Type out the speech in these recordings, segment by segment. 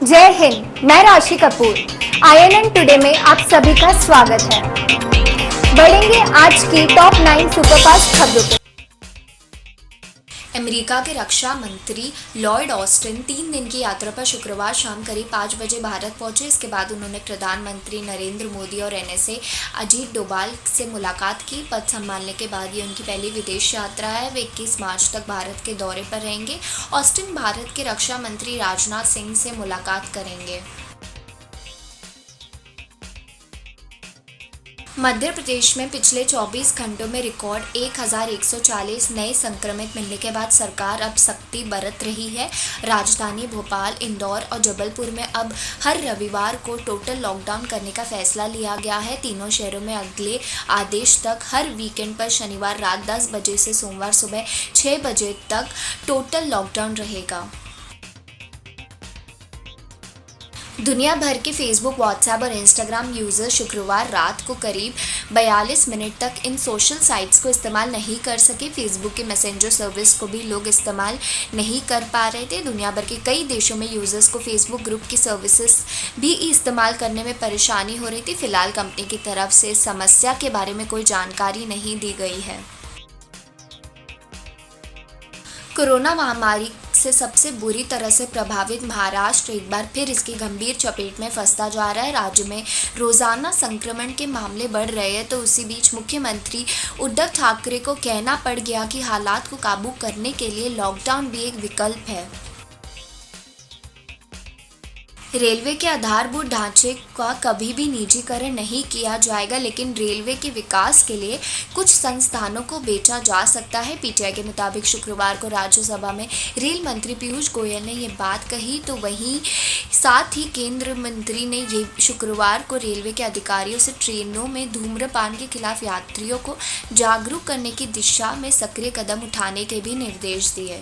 जय हिंद। मैं राशि कपूर। INN टुडे में आप सभी का स्वागत है। बढ़ेंगे आज की टॉप 9 सुपरफास्ट खबरों पे। अमेरिका के रक्षा मंत्री लॉयड ऑस्टिन 3 दिन की यात्रा पर शुक्रवार शाम करीब 5 बजे भारत पहुंचे। इसके बाद उन्होंने प्रधानमंत्री नरेंद्र मोदी और NSA अजीत डोभाल से मुलाकात की। पद संभालने के बाद ये उनकी पहली विदेश यात्रा है। वे 21 मार्च तक भारत के दौरे पर रहेंगे। ऑस्टिन भारत के रक्षा मंत्री राजनाथ सिंह से मुलाकात करेंगे। मध्य प्रदेश में पिछले 24 घंटों में रिकॉर्ड 1140 नए संक्रमित मिलने के बाद सरकार अब सख्ती बरत रही है। राजधानी भोपाल, इंदौर और जबलपुर में अब हर रविवार को टोटल लॉकडाउन करने का फैसला लिया गया है। तीनों शहरों में अगले आदेश तक हर वीकेंड पर शनिवार रात 10 बजे से सोमवार सुबह 6 बजे तक टोटल लॉकडाउन रहेगा। दुनिया भर के फेसबुक, व्हाट्सएप और इंस्टाग्राम यूज़र शुक्रवार रात को करीब 42 मिनट तक इन सोशल साइट्स को इस्तेमाल नहीं कर सके। फेसबुक के मैसेंजर सर्विस को भी लोग इस्तेमाल नहीं कर पा रहे थे। दुनिया भर के कई देशों में यूज़र्स को फेसबुक ग्रुप की सर्विसेज भी इस्तेमाल करने में परेशानी हो रही थी। फिलहाल कंपनी की तरफ से समस्या के बारे में कोई जानकारी नहीं दी गई है। कोरोना महामारी से सबसे बुरी तरह से प्रभावित महाराष्ट्र एक बार फिर इसकी गंभीर चपेट में फंसता जा रहा है। राज्य में रोजाना संक्रमण के मामले बढ़ रहे हैं, तो उसी बीच मुख्यमंत्री उद्धव ठाकरे को कहना पड़ गया कि हालात को काबू करने के लिए लॉकडाउन भी एक विकल्प है। रेलवे के आधारभूत ढांचे का कभी भी निजीकरण नहीं किया जाएगा, लेकिन रेलवे के विकास के लिए कुछ संस्थानों को बेचा जा सकता है। PTI के मुताबिक शुक्रवार को राज्यसभा में रेल मंत्री पीयूष गोयल ने ये बात कही, तो वहीं साथ ही केंद्र मंत्री ने ये शुक्रवार को रेलवे के अधिकारियों से ट्रेनों में धूम्रपान के खिलाफ यात्रियों को जागरूक करने की दिशा में सक्रिय कदम उठाने के भी निर्देश दिए।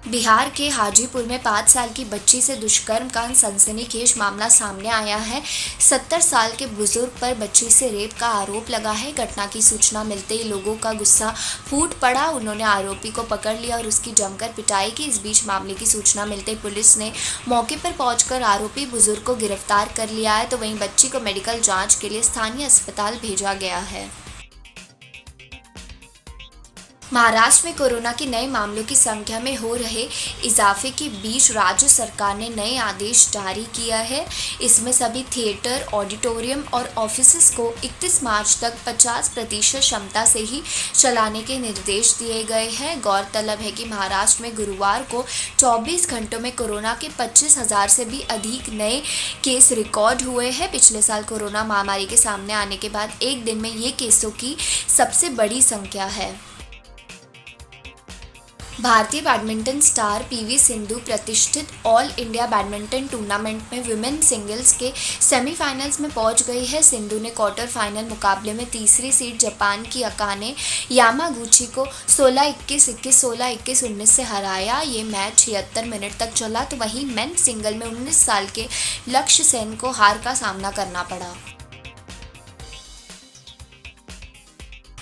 बिहार के हाजीपुर में 5 साल की बच्ची से दुष्कर्म का सनसनीखेज मामला सामने आया है। 70 साल के बुजुर्ग पर बच्ची से रेप का आरोप लगा है। घटना की सूचना मिलते ही लोगों का गुस्सा फूट पड़ा। उन्होंने आरोपी को पकड़ लिया और उसकी जमकर पिटाई की। इस बीच मामले की सूचना मिलते पुलिस ने मौके पर पहुंचकर आरोपी बुजुर्ग को गिरफ्तार कर लिया है, तो वहीं बच्ची को मेडिकल जाँच के लिए स्थानीय अस्पताल भेजा गया है। महाराष्ट्र में कोरोना के नए मामलों की संख्या में हो रहे इजाफे के बीच राज्य सरकार ने नए आदेश जारी किया है। इसमें सभी थिएटर, ऑडिटोरियम और ऑफिसेस को 31 मार्च तक 50% क्षमता से ही चलाने के निर्देश दिए गए हैं। गौरतलब है कि महाराष्ट्र में गुरुवार को 24 घंटों में कोरोना के 25,000 से भी अधिक नए केस रिकॉर्ड हुए हैं। पिछले साल कोरोना महामारी के सामने आने के बाद एक दिन में ये केसों की सबसे बड़ी संख्या है। भारतीय बैडमिंटन स्टार PV सिंधु प्रतिष्ठित ऑल इंडिया बैडमिंटन टूर्नामेंट में विमेन सिंगल्स के सेमीफाइनल्स में पहुंच गई है। सिंधु ने क्वार्टर फाइनल मुकाबले में तीसरी सीड जापान की अकाने यामागुची को 16-21, 21, 16-21, 19 से हराया। ये मैच 76 मिनट तक चला, तो वहीं मेन सिंगल में 19 साल के लक्ष्य सेन को हार का सामना करना पड़ा।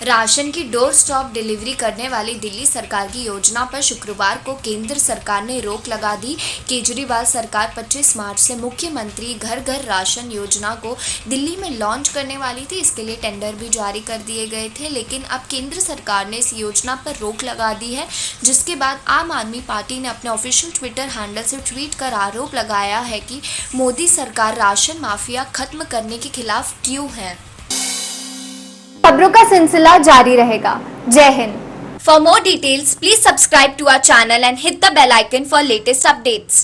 राशन की डोर स्टॉप डिलीवरी करने वाली दिल्ली सरकार की योजना पर शुक्रवार को केंद्र सरकार ने रोक लगा दी। केजरीवाल सरकार 25 मार्च से मुख्यमंत्री घर घर राशन योजना को दिल्ली में लॉन्च करने वाली थी। इसके लिए टेंडर भी जारी कर दिए गए थे, लेकिन अब केंद्र सरकार ने इस योजना पर रोक लगा दी है, जिसके बाद आम आदमी पार्टी ने अपने ऑफिशियल ट्विटर हैंडल से ट्वीट कर आरोप लगाया है कि मोदी सरकार राशन माफिया खत्म करने के खिलाफ क्यों है। खबरों का सिलसिला जारी रहेगा। जय Hind. For more details, please subscribe to our channel and hit the bell icon for latest updates.